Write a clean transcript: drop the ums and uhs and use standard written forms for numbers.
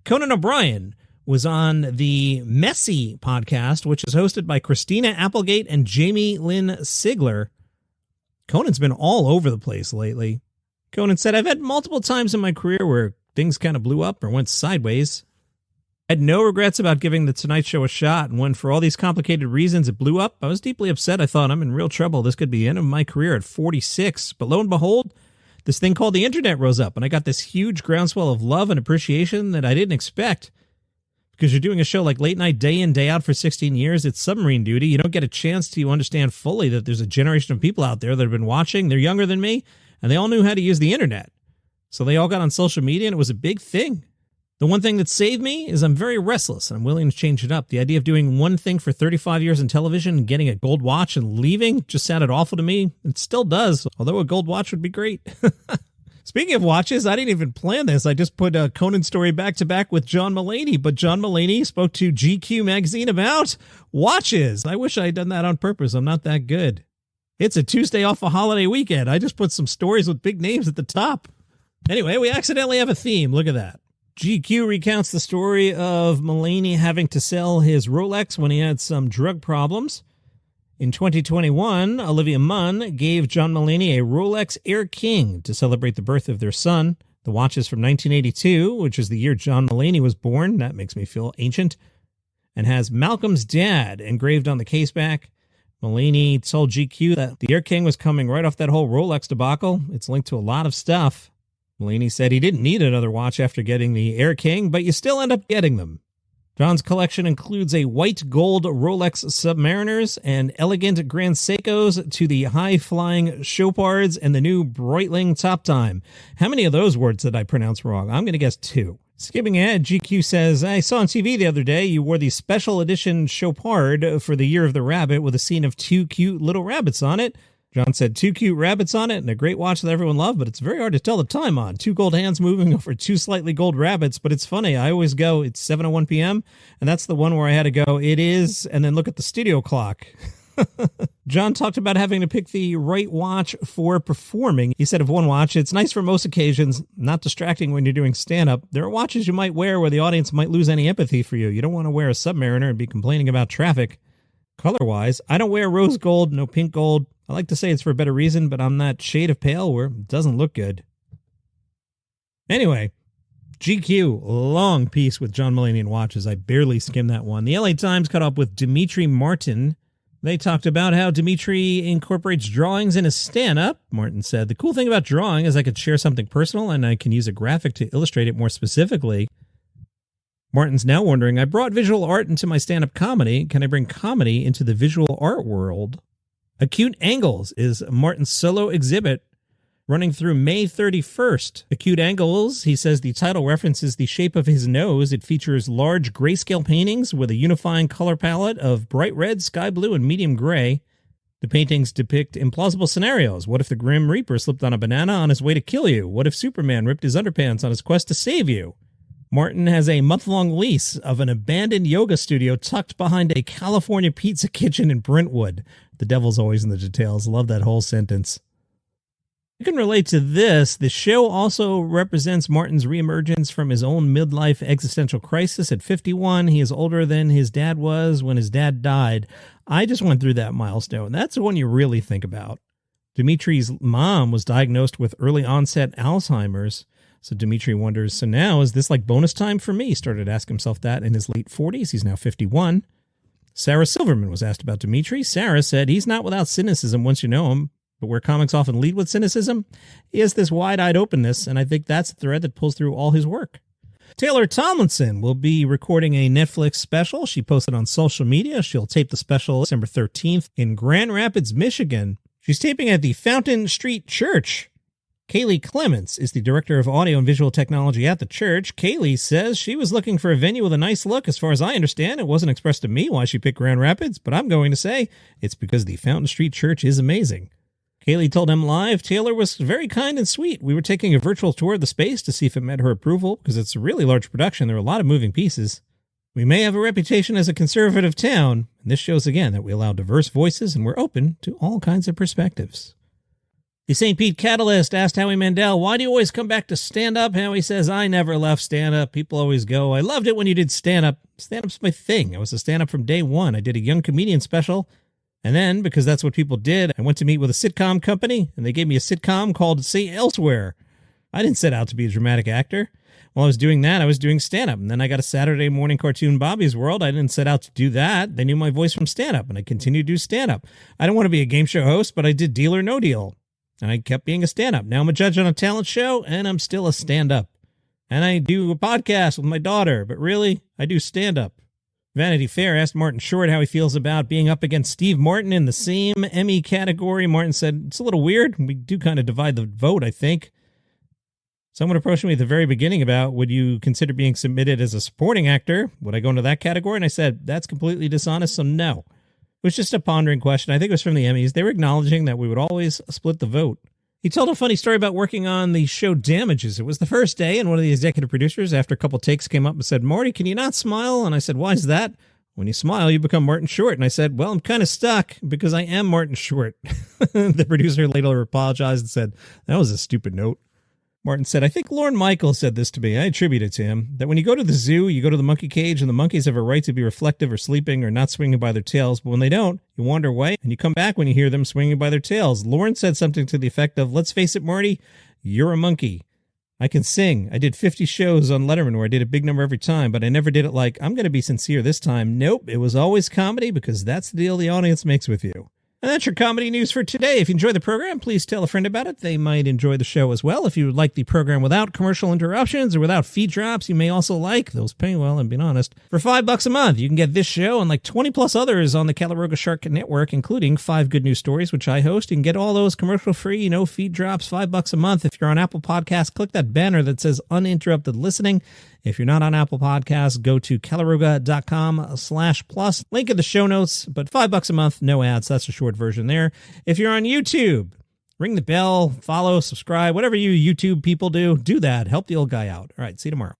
Conan O'Brien was on the Messy podcast, which is hosted by Christina Applegate and Jamie Lynn Sigler. Conan's been all over the place lately. Conan said, I've had multiple times in my career where things kind of blew up or went sideways. I had no regrets about giving The Tonight Show a shot, and when for all these complicated reasons it blew up, I was deeply upset. I thought, I'm in real trouble. This could be the end of my career at 46. But lo and behold, this thing called the internet rose up, and I got this huge groundswell of love and appreciation that I didn't expect. Because you're doing a show like Late Night, day in, day out for 16 years, it's submarine duty. You don't get a chance to understand fully that there's a generation of people out there that have been watching. They're younger than me, and they all knew how to use the internet. So they all got on social media, and it was a big thing. The one thing that saved me is I'm very restless, and I'm willing to change it up. The idea of doing one thing for 35 years in television and getting a gold watch and leaving just sounded awful to me. It still does, although a gold watch would be great. Speaking of watches, I didn't even plan this. I just put a Conan story back-to-back with John Mulaney, but John Mulaney spoke to GQ magazine about watches. I wish I had done that on purpose. I'm not that good. It's a Tuesday off a holiday weekend. I just put some stories with big names at the top. Anyway, we accidentally have a theme. Look at that. GQ recounts the story of Mulaney having to sell his Rolex when he had some drug problems. In 2021, Olivia Munn gave John Mulaney a Rolex Air King to celebrate the birth of their son. The watch is from 1982, which is the year John Mulaney was born. That makes me feel ancient. And has Malcolm's dad engraved on the case back. Mulaney told GQ that the Air King was coming right off that whole Rolex debacle. It's linked to a lot of stuff. Mulaney said he didn't need another watch after getting the Air King, but you still end up getting them. John's collection includes a white gold Rolex Submariners and elegant Grand Seikos to the high-flying Chopards and the new Breitling Top Time. How many of those words did I pronounce wrong? I'm going to guess 2. Skipping ahead, GQ says, I saw on TV the other day you wore the special edition Chopard for the Year of the Rabbit with a scene of 2 cute little rabbits on it. John said 2 cute rabbits on it and a great watch that everyone loved, but it's very hard to tell the time on. 2 gold hands moving over 2 slightly gold rabbits, but it's funny. I always go, it's 7:01 p.m., and that's the one where I had to go, it is, and then look at the studio clock. John talked about having to pick the right watch for performing. He said of one watch, it's nice for most occasions, not distracting when you're doing stand-up. There are watches you might wear where the audience might lose any empathy for you. You don't want to wear a Submariner and be complaining about traffic. Color-wise, I don't wear rose gold, no pink gold. I like to say it's for a better reason, but I'm that shade of pale where it doesn't look good. Anyway, GQ, long piece with John Mulaney and watches. I barely skimmed that one. The LA Times caught up with Dimitri Martin. They talked about how Dimitri incorporates drawings in his stand-up. Martin said, the cool thing about drawing is I could share something personal and I can use a graphic to illustrate it more specifically. Martin's now wondering, I brought visual art into my stand-up comedy. Can I bring comedy into the visual art world? Acute Angles is Martin's solo exhibit running through May 31st. Acute Angles, he says the title references the shape of his nose. It features large grayscale paintings with a unifying color palette of bright red, sky blue, and medium gray. The paintings depict implausible scenarios. What if the Grim Reaper slipped on a banana on his way to kill you? What if Superman ripped his underpants on his quest to save you? Martin has a month-long lease of an abandoned yoga studio tucked behind a California pizza kitchen in Brentwood. The devil's always in the details. Love that whole sentence. You can relate to this. The show also represents Martin's reemergence from his own midlife existential crisis. At 51, he is older than his dad was when his dad died. I just went through that milestone. That's the one you really think about. Dimitri's mom was diagnosed with early onset Alzheimer's. So Dimitri wonders, so now is this like bonus time for me? He started to ask himself that in his late 40s. He's now 51. Sarah Silverman was asked about Dimitri. Sarah said he's not without cynicism once you know him, but where comics often lead with cynicism, he has this wide-eyed openness, and I think that's the thread that pulls through all his work. Taylor Tomlinson will be recording a Netflix special. She posted on social media. She'll tape the special December 13th in Grand Rapids, Michigan. She's taping at the Fountain Street Church. Kaylee Clements is the director of audio and visual technology at the church. Kaylee says she was looking for a venue with a nice look. As far as I understand, it wasn't expressed to me why she picked Grand Rapids, but I'm going to say it's because the Fountain Street Church is amazing. Kaylee told him live, Taylor was very kind and sweet. We were taking a virtual tour of the space to see if it met her approval, because it's a really large production. There are a lot of moving pieces. We may have a reputation as a conservative town, and this shows again that we allow diverse voices and we're open to all kinds of perspectives. The St. Pete Catalyst asked Howie Mandel, why do you always come back to stand-up? Howie says, I never left stand-up. People always go, I loved it when you did stand-up. Stand-up's my thing. I was a stand-up from day one. I did a young comedian special. And then, because that's what people did, I went to meet with a sitcom company, and they gave me a sitcom called Say Elsewhere. I didn't set out to be a dramatic actor. While I was doing that, I was doing stand-up. And then I got a Saturday morning cartoon, Bobby's World. I didn't set out to do that. They knew my voice from stand-up, and I continued to do stand-up. I didn't want to be a game show host, but I did Deal or No Deal. And I kept being a stand-up. Now I'm a judge on a talent show, and I'm still a stand-up. And I do a podcast with my daughter, but really, I do stand-up. Vanity Fair asked Martin Short how he feels about being up against Steve Martin in the same Emmy category. Martin said, it's a little weird. We do kind of divide the vote, I think. Someone approached me at the very beginning about, would you consider being submitted as a supporting actor? Would I go into that category? And I said, that's completely dishonest, so no. It was just a pondering question. I think it was from the Emmys. They were acknowledging that we would always split the vote. He told a funny story about working on the show Damages. It was the first day, and one of the executive producers, after a couple takes, came up and said, Marty, can you not smile? And I said, why is that? When you smile, you become Martin Short. And I said, well, I'm kind of stuck because I am Martin Short. The producer later apologized and said, that was a stupid note. Martin said, I think Lorne Michaels said this to me. I attribute it to him. That when you go to the zoo, you go to the monkey cage, and the monkeys have a right to be reflective or sleeping or not swinging by their tails. But when they don't, you wander away, and you come back when you hear them swinging by their tails. Lorne said something to the effect of, let's face it, Marty, you're a monkey. I can sing. I did 50 shows on Letterman where I did a big number every time, but I never did it like, I'm going to be sincere this time. Nope, it was always comedy because that's the deal the audience makes with you. And that's your comedy news for today. If you enjoy the program, please tell a friend about it. They might enjoy the show as well. If you would like the program without commercial interruptions or without feed drops, you may also like, those pay well, I'm being honest. For $5 a month, you can get this show and like 20 plus others on the Calaroga Shark Network, including 5 Good News Stories, which I host. You can get all those commercial free, no feed drops, $5 a month. If you're on Apple Podcasts, click that banner that says uninterrupted listening. If you're not on Apple Podcasts, go to calaroga.com/plus. Link in the show notes, but $5 a month, no ads. That's the short version there. If you're on YouTube, ring the bell, follow, subscribe, whatever you YouTube people do that. Help the old guy out. All right, see you tomorrow.